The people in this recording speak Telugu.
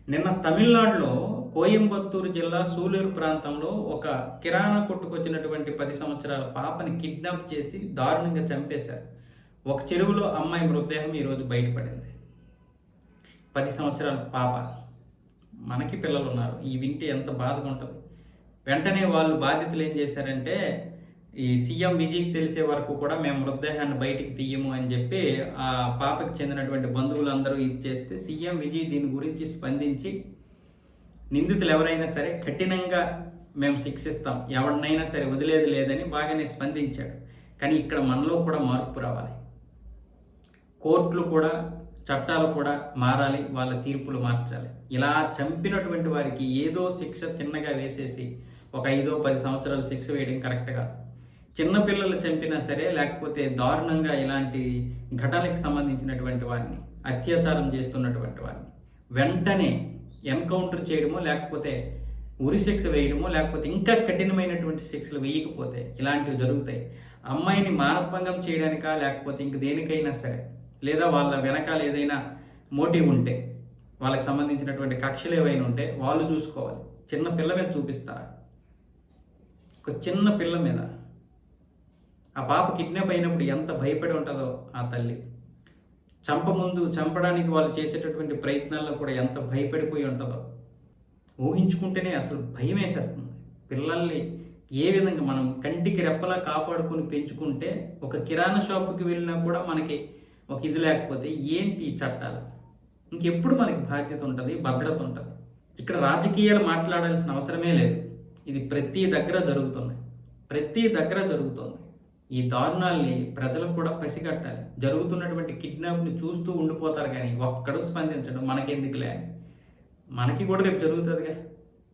నిన్న తమిళనాడులో కోయంబత్తూరు జిల్లా సూలూరు ప్రాంతంలో ఒక కిరాణా కొట్టుకొచ్చినటువంటి 10 సంవత్సరాల పాపని కిడ్నాప్ చేసి దారుణంగా చంపేశారు. ఒక చెరువులో అమ్మాయి మృతదేహం ఈరోజు బయటపడింది. 10 సంవత్సరాల పాప. మనకి పిల్లలున్నారు. ఈ వింటే ఎంత బాధగా ఉంటుంది. వెంటనే వాళ్ళు బాధితులు ఏం చేశారంటే, ఈ సీఎం విజయ్‌కి తెలిసే వరకు కూడా మేము మృతదేహాన్ని బయటికి తీయము అని చెప్పి ఆ పాపకి చెందినటువంటి బంధువులందరూ ఇది చేస్తే సీఎం విజయ్ దీని గురించి స్పందించి నిందితులు ఎవరైనా సరే కఠినంగా మేము శిక్షిస్తాం, ఎవరినైనా సరే వదిలేది లేదని బాగానే స్పందించాడు. కానీ ఇక్కడ మనలో కూడా మార్పు రావాలి. కోర్టులు కూడా చట్టాలు కూడా మారాలి, వాళ్ళ తీర్పులు మార్చాలి. ఇలా చంపినటువంటి వారికి ఏదో శిక్ష చిన్నగా వేసేసి ఒక 5-10 సంవత్సరాల శిక్ష వేయడం కరెక్ట్ కాదు. చిన్నపిల్లలు చంపినా సరే, లేకపోతే దారుణంగా ఇలాంటి ఘటనలకు సంబంధించినటువంటి వారిని, అత్యాచారం చేస్తున్నటువంటి వారిని వెంటనే ఎన్కౌంటర్ చేయడమో, లేకపోతే ఉరిశిక్ష వేయడమో, లేకపోతే ఇంకా కఠినమైనటువంటి శిక్షలు వేయకపోతే ఇలాంటివి జరుగుతాయి. అమ్మాయిని మానభంగం చేయడానికా, లేకపోతే ఇంక దేనికైనా సరే, లేదా వాళ్ళ వెనకాల ఏదైనా మోటివ్ ఉంటే, వాళ్ళకి సంబంధించినటువంటి కక్షలు ఏవైనా ఉంటే వాళ్ళు చూసుకోవాలి. చిన్న పిల్ల మీద చూపిస్తారా? ఒక చిన్న పిల్ల మీద. ఆ పాప కిడ్నాప్ అయినప్పుడు ఎంత భయపడి ఉంటుందో ఆ తల్లి. చంపడానికి వాళ్ళు చేసేటటువంటి ప్రయత్నాల్లో కూడా ఎంత భయపడిపోయి ఉంటుందో ఊహించుకుంటేనే అసలు భయం వేసేస్తుంది. పిల్లల్ని ఏ విధంగా మనం కంటికి రెప్పలా కాపాడుకొని పెంచుకుంటే, ఒక కిరాణా షాపుకి వెళ్ళినా కూడా మనకి ఒక ఇది లేకపోతే ఏంటి ఈ చట్టాలు? ఇంకెప్పుడు మనకి బాధ్యత ఉంటుంది, భద్రత ఉంటుంది. ఇక్కడ రాజకీయాలు మాట్లాడాల్సిన అవసరమే లేదు. ఇది ప్రతి దగ్గర జరుగుతుంది. ఈ దారుణాల్ని ప్రజలకు కూడా పసిగట్టాలి. జరుగుతున్నటువంటి కిడ్నాప్ని చూస్తూ ఉండిపోతారు కానీ ఒక్కడు స్పందించడం మనకెందుకులే అని. మనకి కూడా రేపు జరుగుతుందిగా.